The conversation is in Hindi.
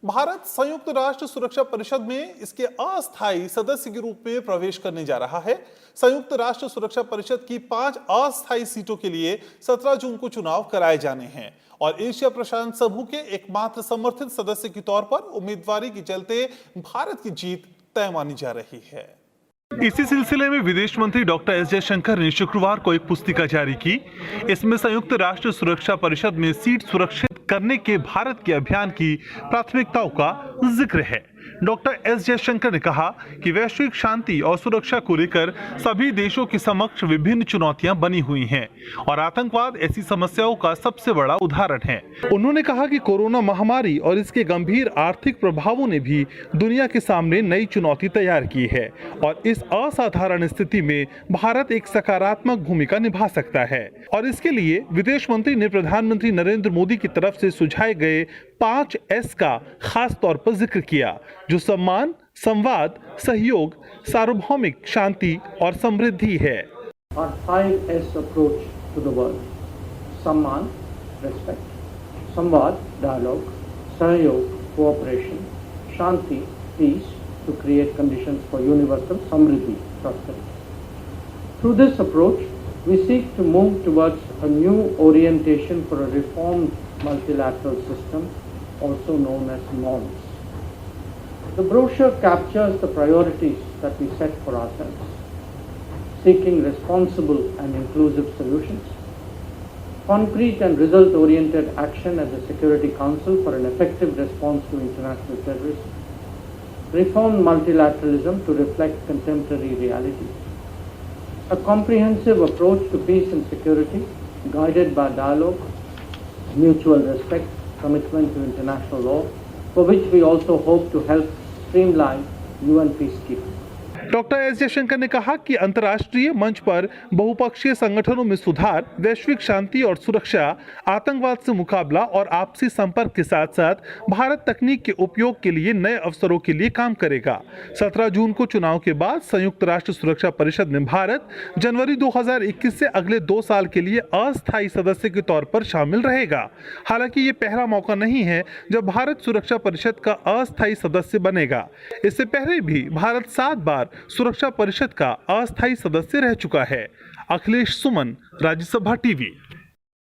भारत संयुक्त राष्ट्र सुरक्षा परिषद में इसके अस्थायी सदस्य के रूप में प्रवेश करने जा रहा है। संयुक्त राष्ट्र सुरक्षा परिषद की 5 अस्थायी सीटों के लिए 17 जून को चुनाव कराए जाने हैं और एशिया प्रशांत समूह के एकमात्र समर्थित सदस्य के तौर पर उम्मीदवारी के चलते भारत की जीत तय मानी जा रही है। इसी सिलसिले में विदेश मंत्री डॉक्टर एस जयशंकर ने शुक्रवार को एक पुस्तिका जारी की। इसमें संयुक्त राष्ट्र सुरक्षा परिषद में सीट सुरक्षित करने के भारत के अभियान की प्राथमिकताओं का जिक्र है। डॉक्टर एस जयशंकर ने कहा कि वैश्विक शांति और सुरक्षा को लेकर सभी देशों के समक्ष विभिन्न चुनौतियां बनी हुई हैं और आतंकवाद ऐसी समस्याओं का सबसे बड़ा उदाहरण है। उन्होंने कहा कि कोरोना महामारी और इसके गंभीर आर्थिक प्रभावों ने भी दुनिया के सामने नई चुनौती तैयार की है और इस असाधारण स्थिति में भारत एक सकारात्मक भूमिका निभा सकता है और इसके लिए विदेश मंत्री ने प्रधानमंत्री नरेंद्र मोदी की तरफ से सुझाए गए 5 S का खास तौर पर जिक्र किया, जो सम्मान, संवाद, सहयोग, सार्वभौमिक शांति और समृद्धि है। Our 5S approach to the world: सम्मान, respect, संवाद, dialogue, सहयोग, cooperation, Shanti, peace, to create conditions for universal samriddhi, prosperity. Through this approach, we seek to move towards a new orientation for a reformed multilateral system, also known as norms. The brochure captures the priorities that we set for ourselves: seeking responsible and inclusive solutions, concrete and result-oriented action at the Security Council for an effective response to international terrorism, reformed multilateralism to reflect contemporary realities, a comprehensive approach to peace and security guided by dialogue, mutual respect, commitment to international law, for which we also hope to help streamline UN peacekeeping. Doctor S Jaishankar ने कहा कि अंतर्राष्ट्रीय मंच पर बहुपक्षीय संगठनों में सुधार, वैश्विक शांति और सुरक्षा, आतंकवाद से मुकाबला और आपसी संपर्क के साथ साथ भारत तकनीक के उपयोग के लिए नए अवसरों के लिए काम करेगा। 17 जून को चुनाव के बाद संयुक्त राष्ट्र सुरक्षा परिषद में भारत जनवरी 2021 से अगले 2 साल के लिए अस्थायी सदस्य के तौर पर शामिल रहेगा। हालांकि ये पहला मौका नहीं है जब भारत सुरक्षा परिषद का अस्थायी सदस्य बनेगा। इससे पहले भी भारत 7 बार सुरक्षा परिषद का अस्थायी सदस्य रह चुका है। अखिलेश सुमन, राज्यसभा टीवी।